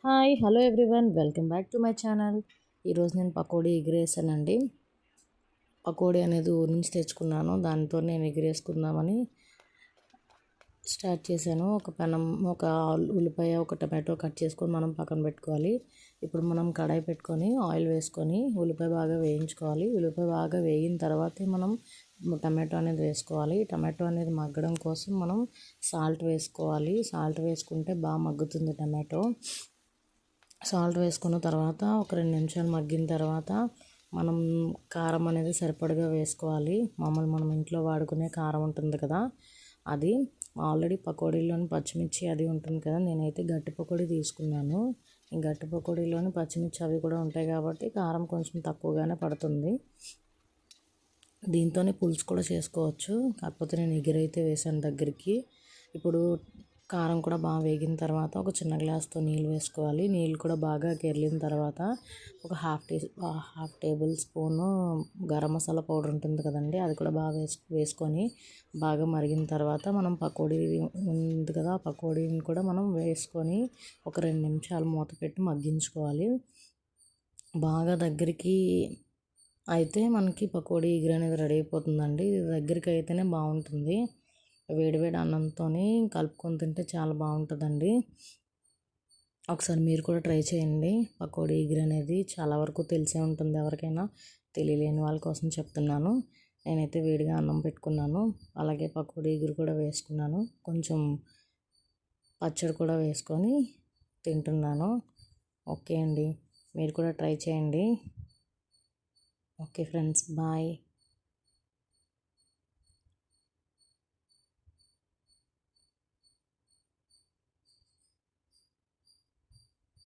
Hi hello everyone welcome back to my channel. ఈరోజు నేను పకోడీ ఎగిరేసానండి. పకోడీ అనేది ఊరి నుంచి తెచ్చుకున్నాను. దానితో నేను ఎగిరేసుకుందామని స్టార్ట్ చేశాను. ఒక ఉల్లిపాయ ఒక టమాటో కట్ చేసుకొని మనం పక్కన పెట్టుకోవాలి. ఇప్పుడు మనం కడాయి పెట్టుకొని ఆయిల్ వేసుకొని ఉల్లిపాయ బాగా వేయించుకోవాలి. ఉల్లిపాయ బాగా వేగిన తర్వాతే మనం టమాటో అనేది వేసుకోవాలి. టమాటో అనేది మగ్గడం కోసం మనం సాల్ట్ వేసుకోవాలి. సాల్ట్ వేసుకుంటే బాగా మగ్గుతుంది టమాటో. సాల్ట్ వేసుకున్న తర్వాత ఒక 2 నిమిషాలు మగ్గిన తర్వాత మనం కారం అనేది సరిపడగా వేసుకోవాలి. మనం ఇంట్లో వాడుకునే కారం ఉంటుంది కదా, అది ఆల్రెడీ పకోడీలోని పచ్చిమిర్చి అది ఉంటుంది కదా, నేనైతే గట్టి పకోడీ తీసుకున్నాను. ఈ గట్టి పకోడీలోని పచ్చిమిర్చి అవి కూడా ఉంటాయి కాబట్టి కారం కొంచెం తక్కువగానే పడుతుంది. దీంతోనే పులుసు కూడా చేసుకోవచ్చు, కాకపోతే నేను ఎగిరైతే వేసాను దగ్గరికి. ఇప్పుడు కారం కూడా బాగా వేగిన తర్వాత ఒక చిన్న గ్లాస్తో నీళ్ళు వేసుకోవాలి. నీళ్ళు కూడా బాగా కెరిలిన తర్వాత ఒక half table spoon garam masala powder ఉంటుంది కదండి, అది కూడా బాగా వేసుకొని బాగా మరిగిన తర్వాత మనం పకోడీ ఉంది కదా, ఆ పకోడీని కూడా మనం వేసుకొని ఒక 2 నిమిషాలు మూత పెట్టి మగ్గించుకోవాలి. బాగా దగ్గరికి అయితే మనకి పకోడీ ఎగురు అనేది రెడీ అయిపోతుందండి. ఇది దగ్గరికి అయితేనే బాగుంటుంది. వేడివేడి అన్నంతో కలుపుకొని తింటే చాలా బాగుంటుందండి. ఒకసారి మీరు కూడా ట్రై చేయండి. పకోడీ ఎగురు అనేది చాలా వరకు తెలిసే ఉంటుంది, ఎవరికైనా తెలియలేని వాళ్ళ కోసం చెప్తున్నాను. నేనైతే వేడిగా అన్నం పెట్టుకున్నాను, అలాగే పకోడీ ఎగురు కూడా వేసుకున్నాను, కొంచెం పచ్చడి కూడా వేసుకొని తింటున్నాను. ఓకే అండి, మీరు కూడా ట్రై చేయండి. Okay friends, bye.